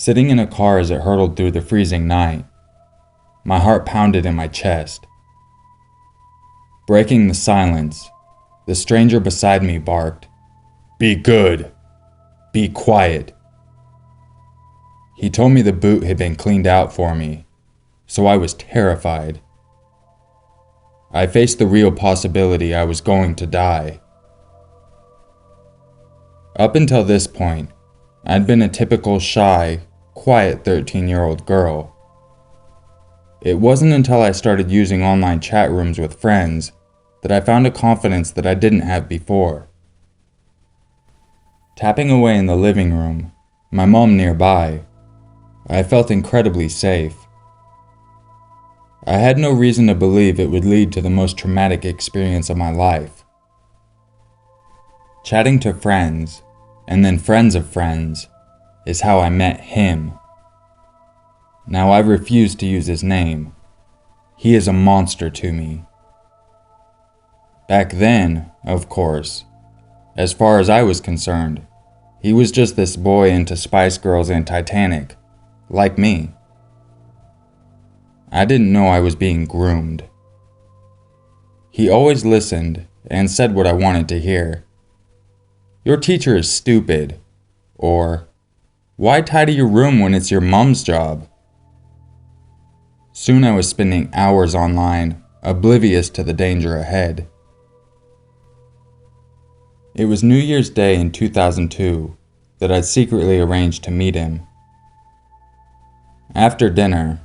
Sitting in a car as it hurtled through the freezing night, my heart pounded in my chest. Breaking the silence, the stranger beside me barked, "Be good. Be quiet." He told me the boot had been cleaned out for me, so I was terrified. I faced the real possibility I was going to die. Up until this point, I'd been a typical shy, quiet 13-year-old girl. It wasn't until I started using online chat rooms with friends that I found a confidence that I didn't have before. Tapping away in the living room, my mom nearby, I felt incredibly safe. I had no reason to believe it would lead to the most traumatic experience of my life. Chatting to friends, and then friends of friends, is how I met him. Now I refuse to use his name. He is a monster to me. Back then, of course, as far as I was concerned, he was just this boy into Spice Girls and Titanic, like me. I didn't know I was being groomed. He always listened and said what I wanted to hear. "Your teacher is stupid," or "Why tidy your room when it's your mom's job?" Soon I was spending hours online, oblivious to the danger ahead. It was New Year's Day in 2002 that I'd secretly arranged to meet him. After dinner,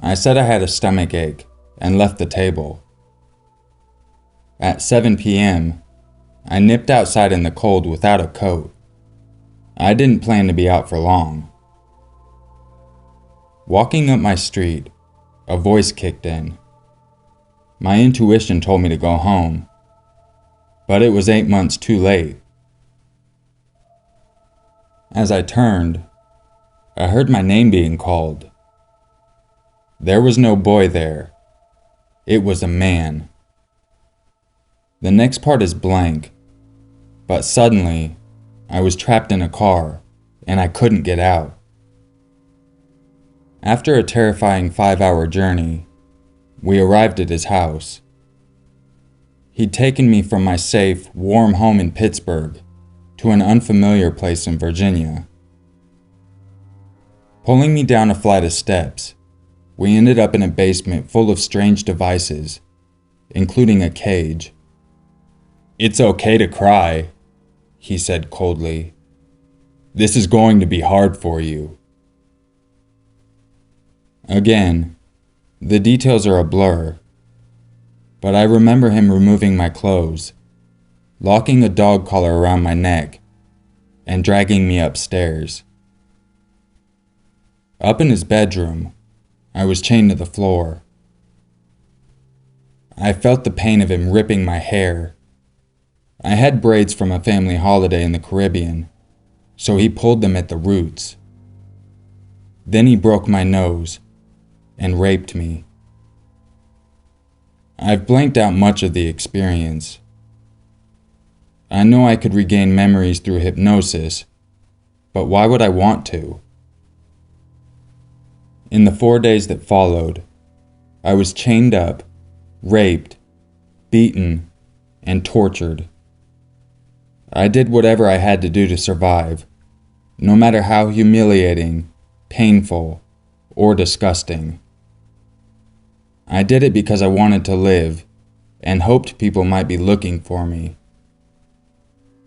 I said I had a stomach ache and left the table. At 7 p.m., I nipped outside in the cold without a coat. I didn't plan to be out for long. Walking up my street, a voice kicked in. My intuition told me to go home, but it was 8 months too late. As I turned, I heard my name being called. There was no boy there. It was a man. The next part is blank, but suddenly, I was trapped in a car, and I couldn't get out. After a terrifying 5-hour journey, we arrived at his house. He'd taken me from my safe, warm home in Pittsburgh to an unfamiliar place in Virginia. Pulling me down a flight of steps, we ended up in a basement full of strange devices, including a cage. "It's okay to cry," he said coldly. "This is going to be hard for you." Again, the details are a blur, but I remember him removing my clothes, locking a dog collar around my neck, and dragging me upstairs. Up in his bedroom, I was chained to the floor. I felt the pain of him ripping my hair. I had braids from a family holiday in the Caribbean, so he pulled them at the roots. Then he broke my nose and raped me. I've blanked out much of the experience. I know I could regain memories through hypnosis, but why would I want to? In the 4 days that followed, I was chained up, raped, beaten, and tortured. I did whatever I had to do to survive, no matter how humiliating, painful, or disgusting. I did it because I wanted to live and hoped people might be looking for me.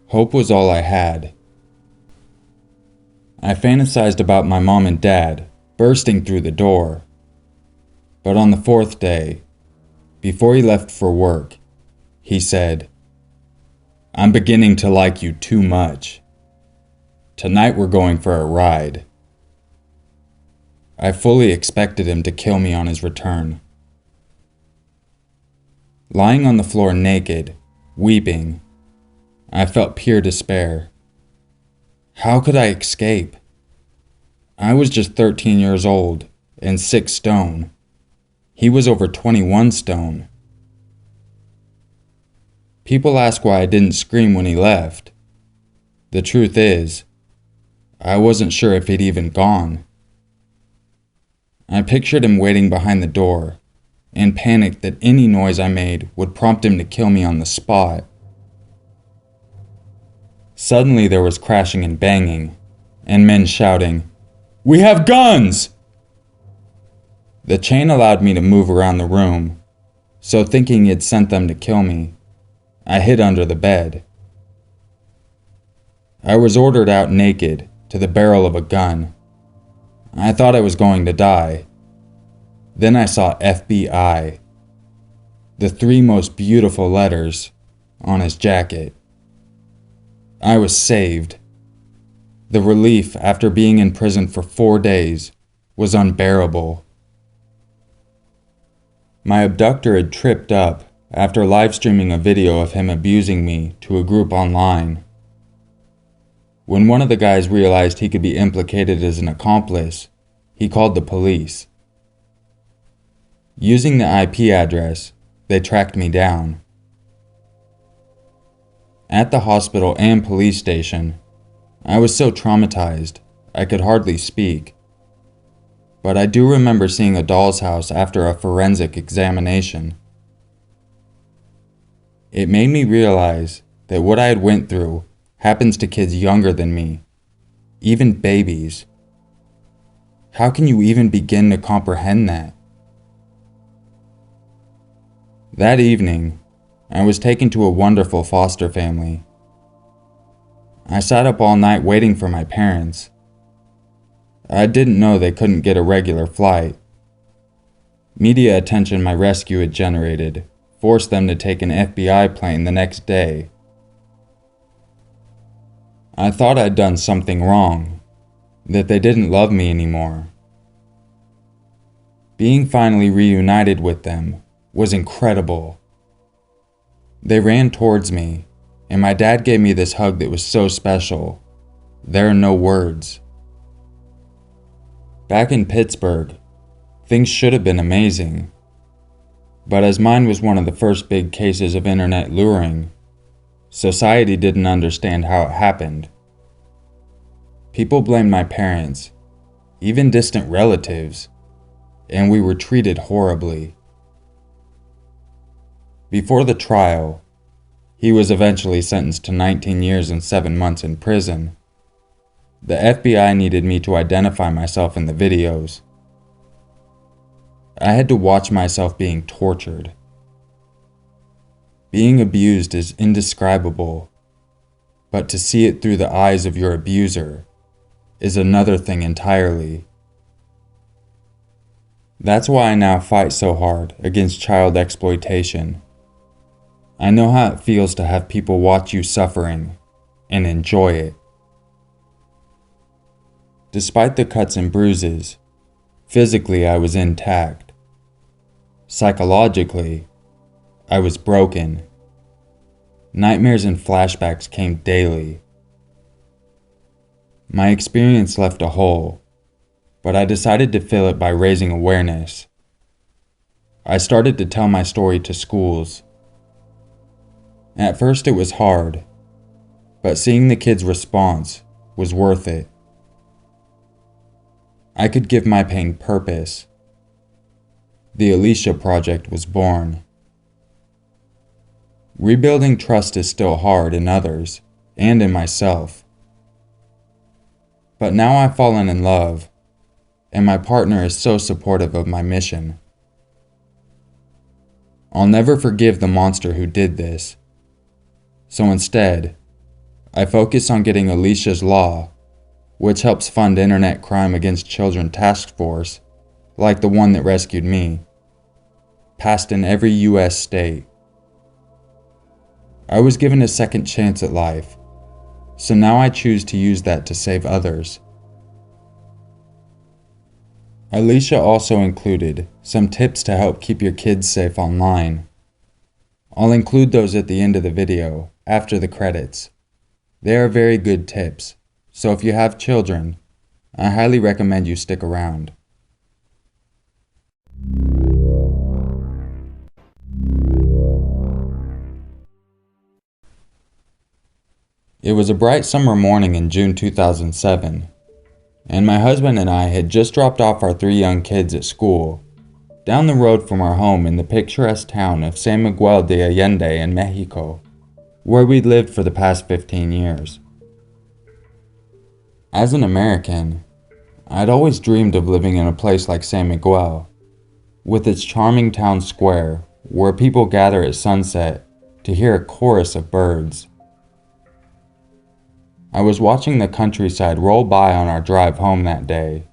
Hope was all I had. I fantasized about my mom and dad bursting through the door. But on the 4th day, before he left for work, he said, "I'm beginning to like you too much. Tonight we're going for a ride." I fully expected him to kill me on his return. Lying on the floor naked, weeping, I felt pure despair. How could I escape? I was just 13 years old and 6 stone. He was over 21 stone. People ask why I didn't scream when he left. The truth is, I wasn't sure if he'd even gone. I pictured him waiting behind the door, and panicked that any noise I made would prompt him to kill me on the spot. Suddenly there was crashing and banging, and men shouting, "We have guns!" The chain allowed me to move around the room, so thinking he had sent them to kill me, I hid under the bed. I was ordered out naked to the barrel of a gun. I thought I was going to die. Then I saw FBI, the 3 most beautiful letters on his jacket. I was saved. The relief after being in prison for 4 days was unbearable. My abductor had tripped up after live streaming a video of him abusing me to a group online. When one of the guys realized he could be implicated as an accomplice, he called the police. Using the IP address, they tracked me down. At the hospital and police station, I was so traumatized I could hardly speak. But I do remember seeing a doll's house after a forensic examination. It made me realize that what I had went through happens to kids younger than me, even babies. How can you even begin to comprehend that? That evening, I was taken to a wonderful foster family. I sat up all night waiting for my parents. I didn't know they couldn't get a regular flight. Media attention my rescue had generated forced them to take an FBI plane the next day. I thought I'd done something wrong, that they didn't love me anymore. Being finally reunited with them was incredible. They ran towards me, and my dad gave me this hug that was so special. There are no words. Back in Pittsburgh, things should have been amazing. But as mine was one of the first big cases of internet luring, society didn't understand how it happened. People blamed my parents, even distant relatives, and we were treated horribly. Before the trial, he was eventually sentenced to 19 years and 7 months in prison. The FBI needed me to identify myself in the videos. I had to watch myself being tortured. Being abused is indescribable, but to see it through the eyes of your abuser is another thing entirely. That's why I now fight so hard against child exploitation. I know how it feels to have people watch you suffering and enjoy it. Despite the cuts and bruises, physically I was intact. Psychologically, I was broken. Nightmares and flashbacks came daily. My experience left a hole, but I decided to fill it by raising awareness. I started to tell my story to schools. At first it was hard, but seeing the kids' response was worth it. I could give my pain purpose. The Alicia Project was born. Rebuilding trust is still hard in others and in myself. But now I've fallen in love, and my partner is so supportive of my mission. I'll never forgive the monster who did this. So instead, I focus on getting Alicia's Law, which helps fund Internet Crime Against Children task force, like the one that rescued me, passed in every U.S. state. I was given a second chance at life, so now I choose to use that to save others. Alicia also included some tips to help keep your kids safe online. I'll include those at the end of the video, after the credits. They are very good tips, so if you have children, I highly recommend you stick around. It was a bright summer morning in June 2007. and my husband and I had just dropped off our 3 young kids at school, down the road from our home in the picturesque town of San Miguel de Allende in Mexico, where we'd lived for the past 15 years. As an American, I'd always dreamed of living in a place like San Miguel, with its charming town square where people gather at sunset to hear a chorus of birds. I was watching the countryside roll by on our drive home that day,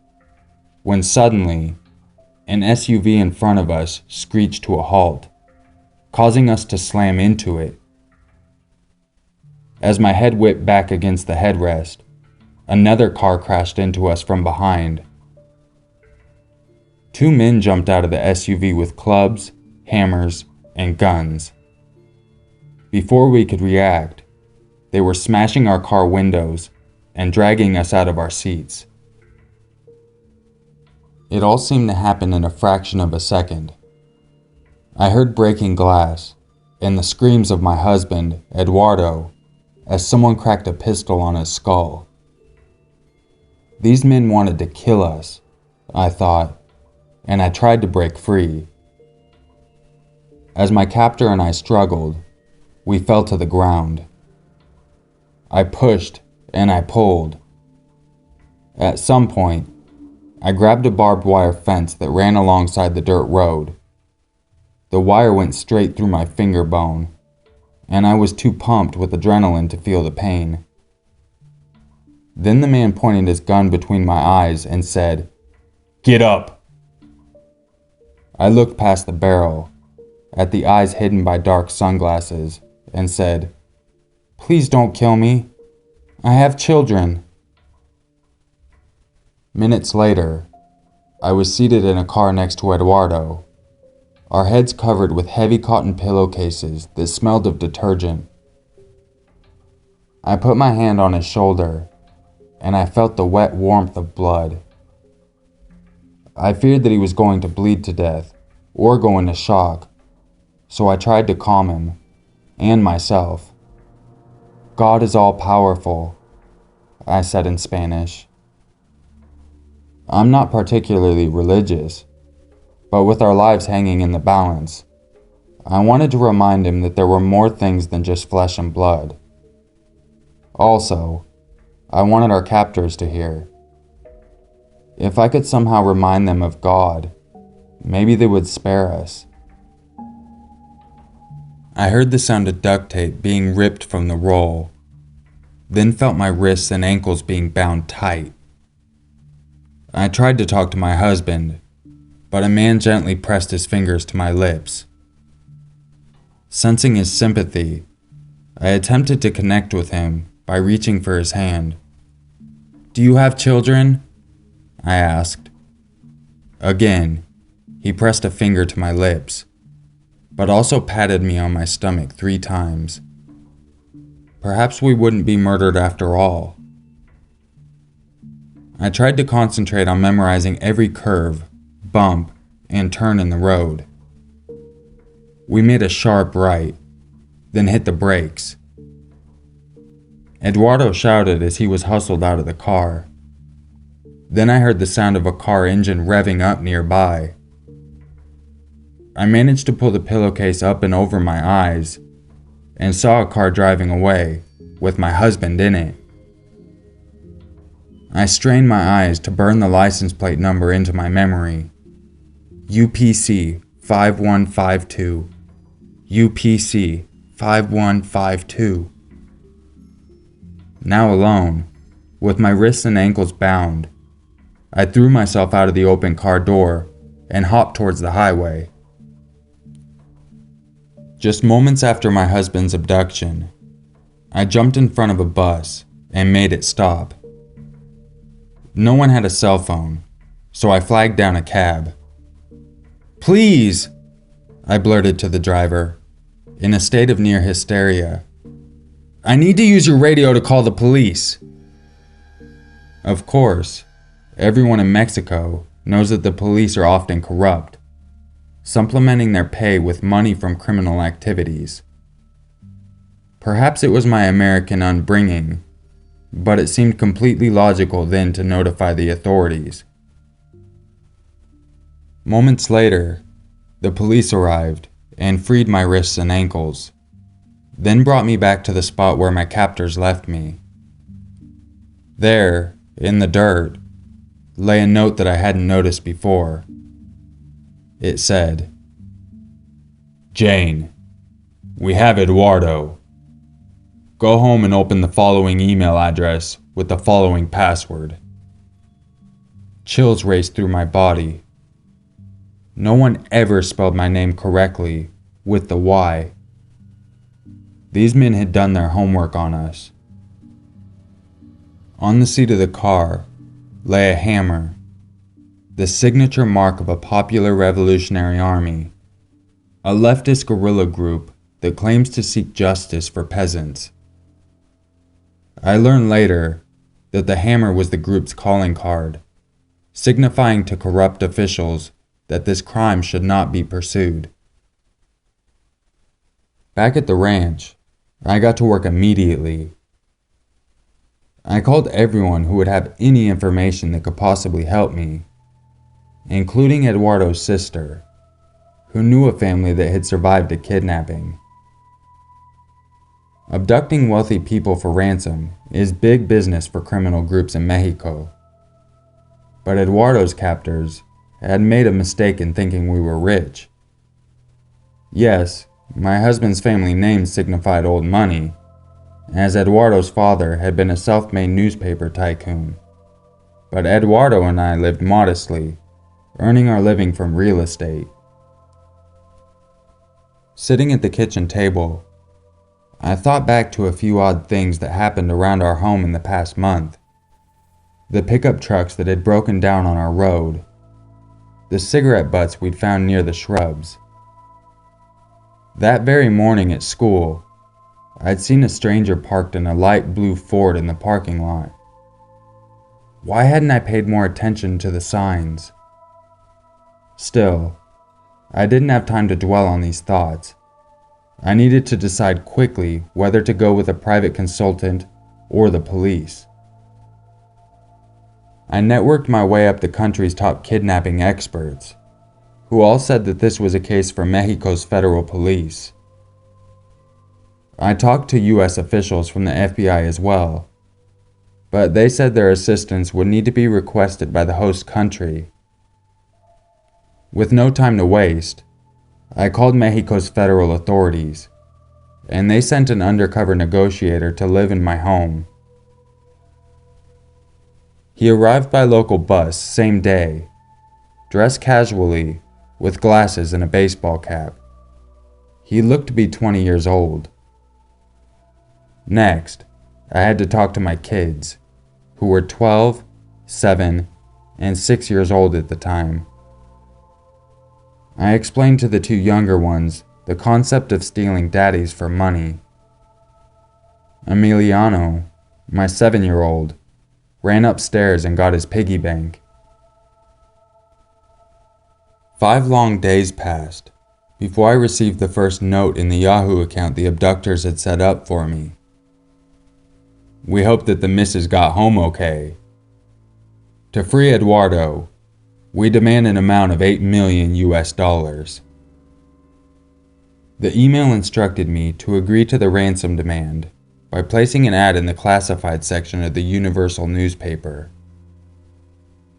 when suddenly, an SUV in front of us screeched to a halt, causing us to slam into it. As my head whipped back against the headrest, another car crashed into us from behind. 2 men jumped out of the SUV with clubs, hammers, and guns. Before we could react, they were smashing our car windows and dragging us out of our seats. It all seemed to happen in a fraction of a second. I heard breaking glass and the screams of my husband, Eduardo, as someone cracked a pistol on his skull. These men wanted to kill us, I thought, and I tried to break free. As my captor and I struggled, we fell to the ground. I pushed and I pulled. At some point, I grabbed a barbed wire fence that ran alongside the dirt road. The wire went straight through my finger bone, and I was too pumped with adrenaline to feel the pain. Then the man pointed his gun between my eyes and said, "Get up!" I looked past the barrel, at the eyes hidden by dark sunglasses, and said, "Please don't kill me. I have children." Minutes later, I was seated in a car next to Eduardo, our heads covered with heavy cotton pillowcases that smelled of detergent. I put my hand on his shoulder, and I felt the wet warmth of blood. I feared that he was going to bleed to death or go into shock, so I tried to calm him and myself. "God is all powerful," I said in Spanish. I'm not particularly religious, but with our lives hanging in the balance, I wanted to remind him that there were more things than just flesh and blood. Also, I wanted our captors to hear. If I could somehow remind them of God, maybe they would spare us. I heard the sound of duct tape being ripped from the roll, then felt my wrists and ankles being bound tight. I tried to talk to my husband, but a man gently pressed his fingers to my lips. Sensing his sympathy, I attempted to connect with him by reaching for his hand. "Do you have children?" I asked. Again, he pressed a finger to my lips, but also patted me on my stomach 3 times. Perhaps we wouldn't be murdered after all. I tried to concentrate on memorizing every curve, bump, and turn in the road. We made a sharp right, then hit the brakes. Eduardo shouted as he was hustled out of the car. Then I heard the sound of a car engine revving up nearby. I managed to pull the pillowcase up and over my eyes, and saw a car driving away, with my husband in it. I strained my eyes to burn the license plate number into my memory. UPC 5152. UPC 5152. Now alone, with my wrists and ankles bound, I threw myself out of the open car door and hopped towards the highway. Just moments after my husband's abduction, I jumped in front of a bus and made it stop. No one had a cell phone, so I flagged down a cab. "Please," I blurted to the driver, in a state of near hysteria. "I need to use your radio to call the police." Of course, everyone in Mexico knows that the police are often corrupt, supplementing their pay with money from criminal activities. Perhaps it was my American upbringing, but it seemed completely logical then to notify the authorities. Moments later, the police arrived and freed my wrists and ankles, then brought me back to the spot where my captors left me. There, in the dirt, lay a note that I hadn't noticed before. It said, "Jane, we have Eduardo. Go home and open the following email address with the following password." Chills raced through my body. No one ever spelled my name correctly with the Y. These men had done their homework on us. On the seat of the car lay a hammer, the signature mark of a popular revolutionary army, a leftist guerrilla group that claims to seek justice for peasants. I learned later that the hammer was the group's calling card, signifying to corrupt officials that this crime should not be pursued. Back at the ranch, I got to work immediately. I called everyone who would have any information that could possibly help me, including Eduardo's sister, who knew a family that had survived a kidnapping. Abducting wealthy people for ransom is big business for criminal groups in Mexico. But Eduardo's captors had made a mistake in thinking we were rich. Yes, my husband's family name signified old money, as Eduardo's father had been a self-made newspaper tycoon. But Eduardo and I lived modestly, earning our living from real estate. Sitting at the kitchen table, I thought back to a few odd things that happened around our home in the past month. The pickup trucks that had broken down on our road, the cigarette butts we'd found near the shrubs. That very morning at school, I'd seen a stranger parked in a light blue Ford in the parking lot. Why hadn't I paid more attention to the signs? Still, I didn't have time to dwell on these thoughts. I needed to decide quickly whether to go with a private consultant or the police. I networked my way up the country's top kidnapping experts, who all said that this was a case for Mexico's federal police. I talked to U.S. officials from the FBI as well, but they said their assistance would need to be requested by the host country. With no time to waste, I called Mexico's federal authorities, and they sent an undercover negotiator to live in my home. He arrived by local bus same day, dressed casually, with glasses and a baseball cap. He looked to be 20 years old. Next, I had to talk to my kids, who were 12, 7, and 6 years old at the time. I explained to the two younger ones the concept of stealing daddies for money. Emiliano, my 7-year-old, ran upstairs and got his piggy bank. 5 long days passed before I received the first note in the Yahoo account the abductors had set up for me. "We hope that the missus got home okay. To free Eduardo, we demand an amount of $8 million US. The email instructed me to agree to the ransom demand by placing an ad in the classified section of the Universal newspaper.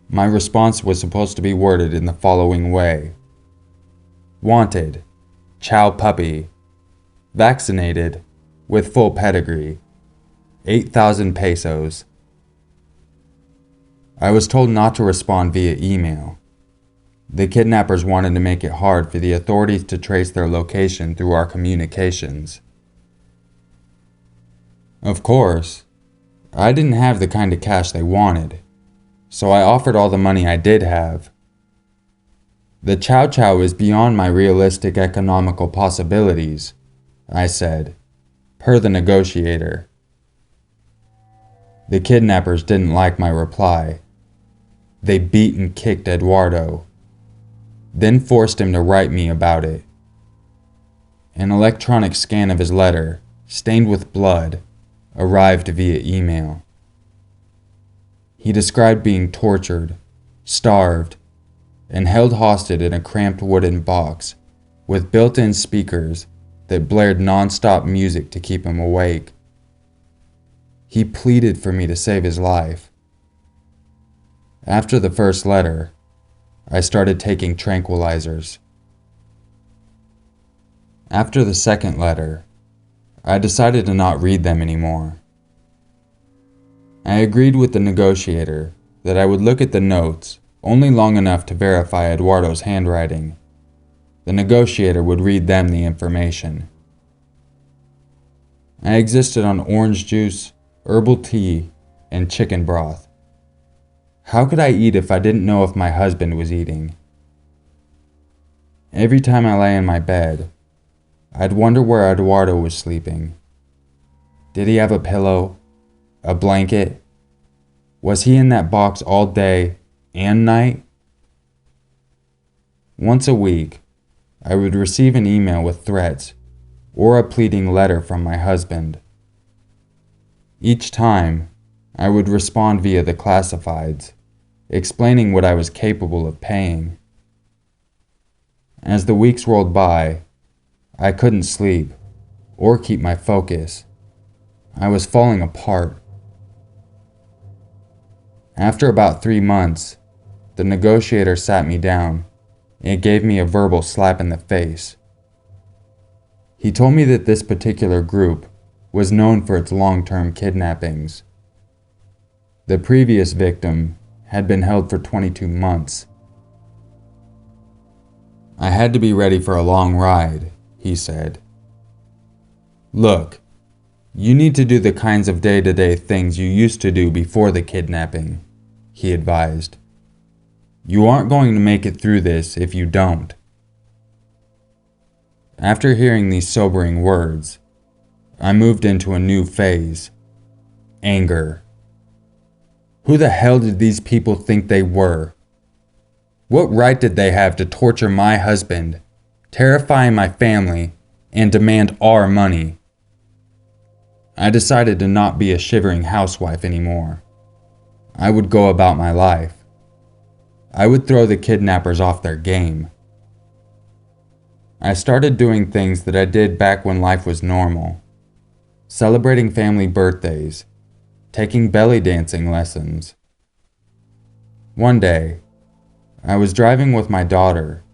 My response was supposed to be worded in the following way: "Wanted, chow puppy, vaccinated, with full pedigree, 8,000 pesos. I was told not to respond via email. The kidnappers wanted to make it hard for the authorities to trace their location through our communications. Of course, I didn't have the kind of cash they wanted, so I offered all the money I did have. The chow chow is beyond my realistic economical possibilities, I said, per the negotiator. The kidnappers didn't like my reply. They beat and kicked Eduardo, then forced him to write me about it. An electronic scan of his letter, stained with blood, arrived via email. He described being tortured, starved, and held hostage in a cramped wooden box with built-in speakers that blared non-stop music to keep him awake. He pleaded for me to save his life. After the first letter, I started taking tranquilizers. After the second letter, I decided to not read them anymore. I agreed with the negotiator that I would look at the notes only long enough to verify Eduardo's handwriting. The negotiator would read them the information. I existed on orange juice, herbal tea, and chicken broth. How could I eat if I didn't know if my husband was eating? Every time I lay in my bed, I'd wonder where Eduardo was sleeping. Did he have a pillow? A blanket? Was he in that box all day and night? Once a week, I would receive an email with threats or a pleading letter from my husband. Each time, I would respond via the classifieds, explaining what I was capable of paying. As the weeks rolled by, I couldn't sleep or keep my focus. I was falling apart. After about 3 months, the negotiator sat me down and gave me a verbal slap in the face. He told me that this particular group was known for its long-term kidnappings. The previous victim had been held for 22 months. I had to be ready for a long ride, he said. Look, you need to do the kinds of day-to-day things you used to do before the kidnapping, he advised. You aren't going to make it through this if you don't. After hearing these sobering words, I moved into a new phase. Anger. Who the hell did these people think they were? What right did they have to torture my husband, terrify my family, and demand our money? I decided to not be a shivering housewife anymore. I would go about my life. I would throw the kidnappers off their game. I started doing things that I did back when life was normal. Celebrating family birthdays, taking belly dancing lessons. One day, I was driving with my daughter,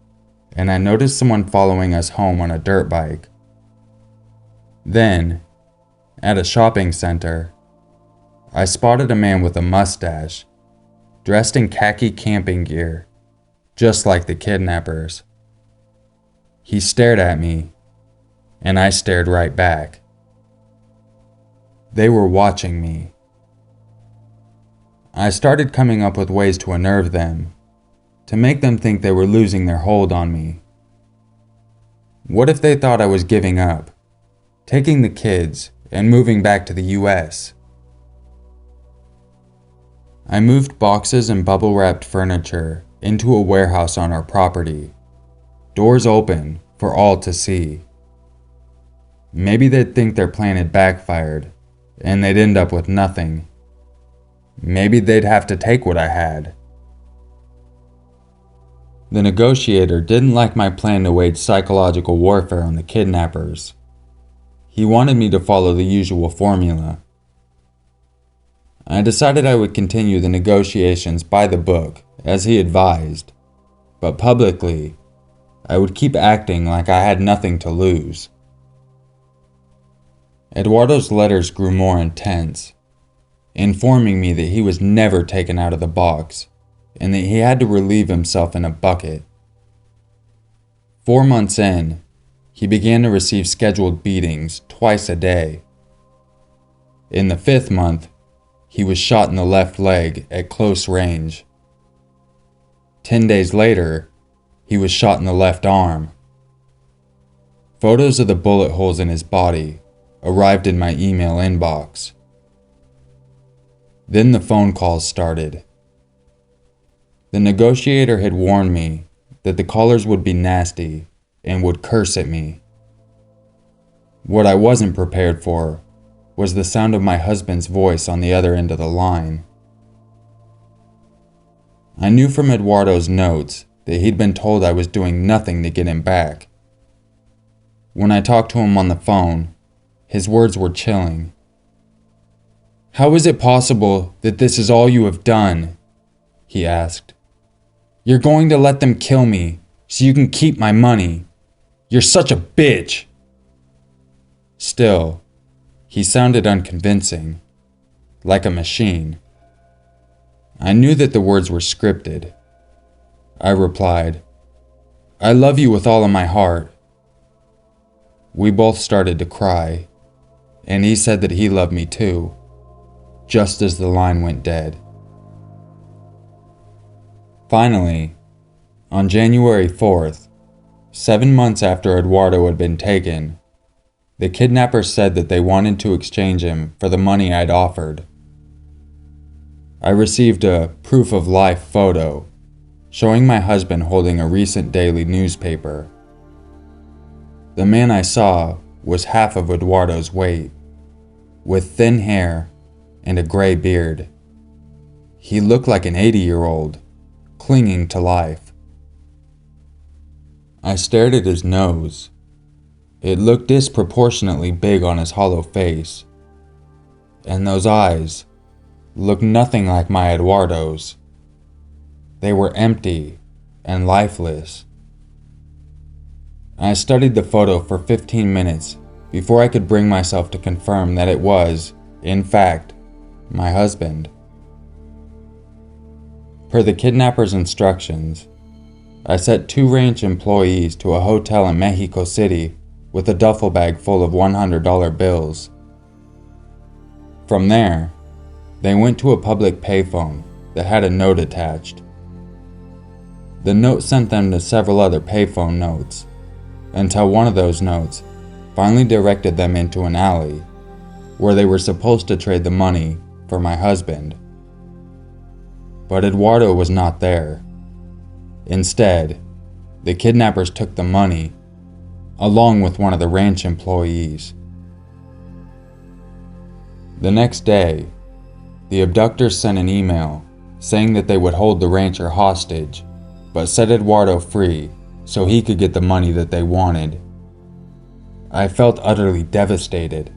and I noticed someone following us home on a dirt bike. Then, at a shopping center, I spotted a man with a mustache, dressed in khaki camping gear, just like the kidnappers. He stared at me, and I stared right back. They were watching me. I started coming up with ways to unnerve them, to make them think they were losing their hold on me. What if they thought I was giving up, taking the kids, and moving back to the US? I moved boxes and bubble-wrapped furniture into a warehouse on our property, doors open for all to see. Maybe they'd think their plan had backfired, and they'd end up with nothing. Maybe they'd have to take what I had. The negotiator didn't like my plan to wage psychological warfare on the kidnappers. He wanted me to follow the usual formula. I decided I would continue the negotiations by the book, as he advised, but publicly, I would keep acting like I had nothing to lose. Eduardo's letters grew more intense, informing me that he was never taken out of the box, and that he had to relieve himself in a bucket. 4 months in, he began to receive scheduled beatings twice a day. In the 5th month, he was shot in the left leg at close range. 10 days later, he was shot in the left arm. Photos of the bullet holes in his body arrived in my email inbox. Then the phone calls started. The negotiator had warned me that the callers would be nasty and would curse at me. What I wasn't prepared for was the sound of my husband's voice on the other end of the line. I knew from Eduardo's notes that he'd been told I was doing nothing to get him back. When I talked to him on the phone, his words were chilling. "How is it possible that this is all you have done?" he asked. "You're going to let them kill me so you can keep my money. You're such a bitch." Still, he sounded unconvincing, like a machine. I knew that the words were scripted. I replied, "I love you with all of my heart." We both started to cry, and he said that he loved me too, just as the line went dead. Finally, on January 4th, 7 months after Eduardo had been taken, the kidnappers said that they wanted to exchange him for the money I'd offered. I received a proof of life photo showing my husband holding a recent daily newspaper. The man I saw was half of Eduardo's weight, with thin hair and a gray beard. He looked like an 80-year-old, clinging to life. I stared at his nose. It looked disproportionately big on his hollow face, and those eyes looked nothing like my Eduardo's. They were empty and lifeless. I studied the photo for 15 minutes before I could bring myself to confirm that it was, in fact, my husband. Per the kidnappers' instructions, I sent 2 ranch employees to a hotel in Mexico City with a duffel bag full of $100 bills. From there, they went to a public payphone that had a note attached. The note sent them to several other payphone notes, until one of those notes finally directed them into an alley where they were supposed to trade the money for my husband. But Eduardo was not there. Instead, the kidnappers took the money, along with one of the ranch employees. The next day, the abductors sent an email saying that they would hold the rancher hostage, but set Eduardo free so he could get the money that they wanted. I felt utterly devastated.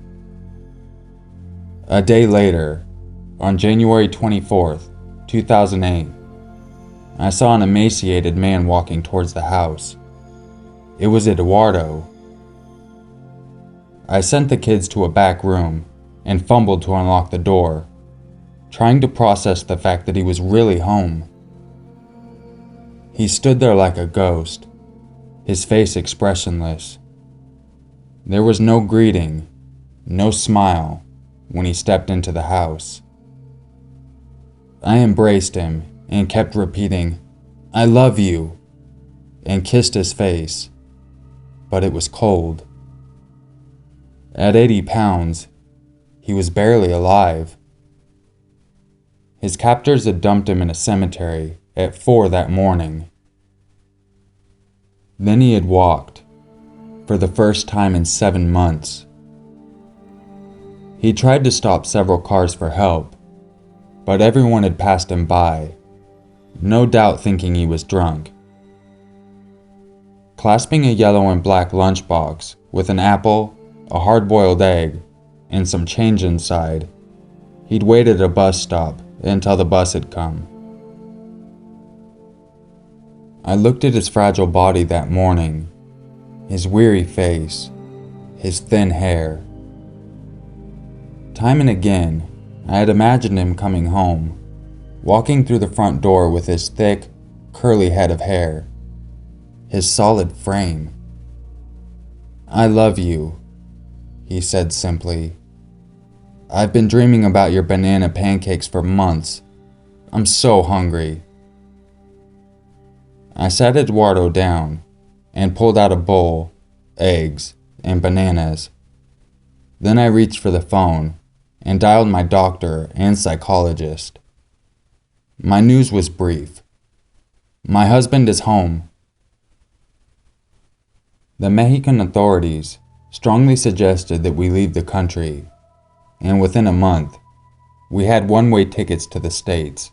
A day later, on January 24th, 2008, I saw an emaciated man walking towards the house. It was Eduardo. I sent the kids to a back room and fumbled to unlock the door, trying to process the fact that he was really home. He stood there like a ghost, his face expressionless. There was no greeting, no smile when he stepped into the house. I embraced him and kept repeating, "I love you," and kissed his face, but it was cold. At 80 pounds, he was barely alive. His captors had dumped him in a cemetery at 4 that morning. Then he had walked, for the first time in 7 months. He tried to stop several cars for help, but everyone had passed him by, no doubt thinking he was drunk. Clasping a yellow and black lunchbox with an apple, a hard-boiled egg, and some change inside, he'd waited at a bus stop until the bus had come. I looked at his fragile body that morning, his weary face, his thin hair. Time and again, I had imagined him coming home, walking through the front door with his thick, curly head of hair, his solid frame. "I love you," he said simply. "I've been dreaming about your banana pancakes for months. I'm so hungry." I sat Eduardo down and pulled out a bowl, eggs, and bananas. Then I reached for the phone and dialed my doctor and psychologist. My news was brief. My husband is home. The Mexican authorities strongly suggested that we leave the country, and within a month, we had one-way tickets to the States.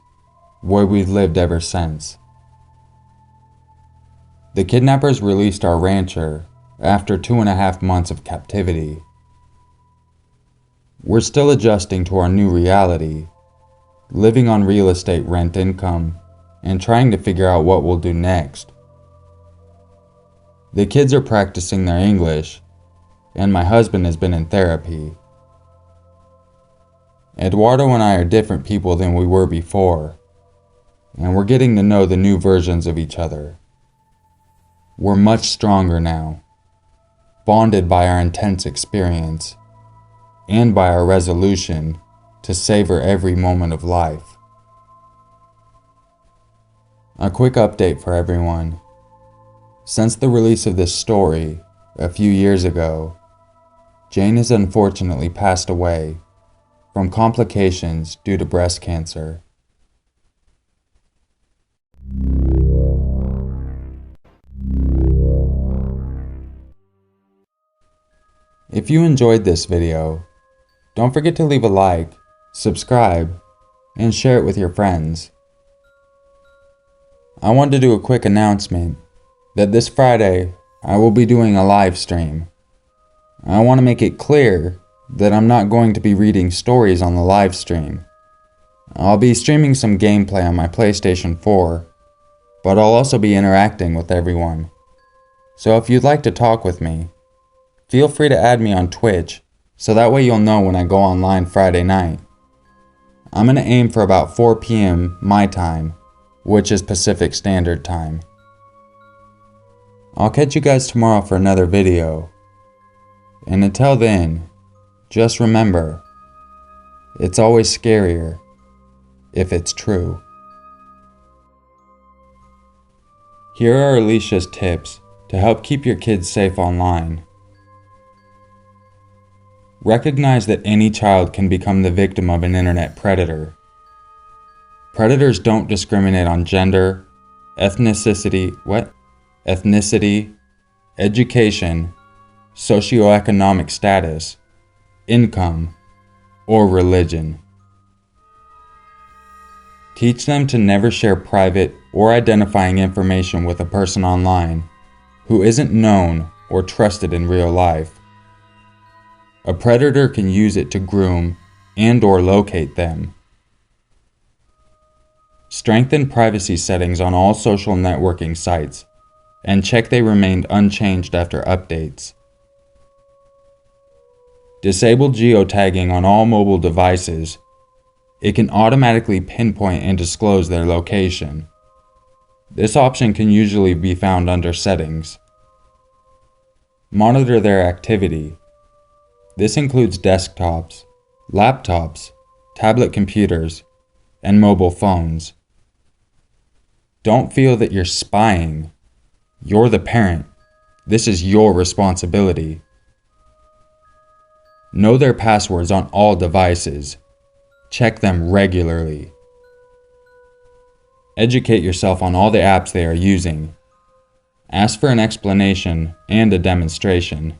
where we've lived ever since. The kidnappers released our rancher after 2.5 months of captivity. We're still adjusting to our new reality, living on real estate rent income, and trying to figure out what we'll do next. The kids are practicing their English, and my husband has been in therapy. Eduardo and I are different people than we were before, and we're getting to know the new versions of each other. We're much stronger now, bonded by our intense experience, and by our resolution to savor every moment of life. A quick update for everyone. Since the release of this story a few years ago, Jane has unfortunately passed away from complications due to breast cancer. If you enjoyed this video, don't forget to leave a like, subscribe, and share it with your friends. I want to do a quick announcement that this Friday I will be doing a live stream. I want to make it clear that I'm not going to be reading stories on the live stream. I'll be streaming some gameplay on my PlayStation 4, but I'll also be interacting with everyone. So if you'd like to talk with me, feel free to add me on Twitch, so that way you'll know when I go online Friday night. I'm going to aim for about 4 p.m. my time, which is Pacific Standard Time. I'll catch you guys tomorrow for another video. And until then, just remember, it's always scarier if it's true. Here are Alicia's tips to help keep your kids safe online. Recognize that any child can become the victim of an internet predator. Predators don't discriminate on gender, ethnicity, education, socioeconomic status, income, or religion. Teach them to never share private or identifying information with a person online who isn't known or trusted in real life. A predator can use it to groom and/or locate them. Strengthen privacy settings on all social networking sites and check they remained unchanged after updates. Disable geotagging on all mobile devices. It can automatically pinpoint and disclose their location. This option can usually be found under Settings. Monitor their activity. This includes desktops, laptops, tablet computers, and mobile phones. Don't feel that you're spying. You're the parent. This is your responsibility. Know their passwords on all devices. Check them regularly. Educate yourself on all the apps they are using. Ask for an explanation and a demonstration.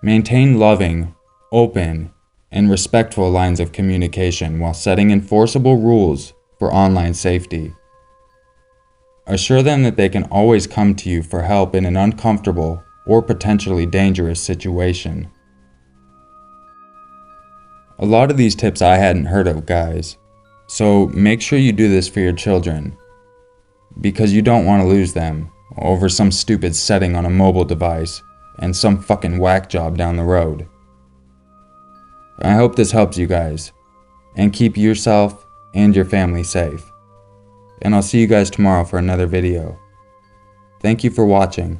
Maintain loving, open, and respectful lines of communication while setting enforceable rules for online safety. Assure them that they can always come to you for help in an uncomfortable or potentially dangerous situation. A lot of these tips I hadn't heard of, guys, so make sure you do this for your children, because you don't want to lose them over some stupid setting on a mobile device and some fucking whack job down the road. I hope this helps you guys, and keep yourself and your family safe. And I'll see you guys tomorrow for another video. Thank you for watching.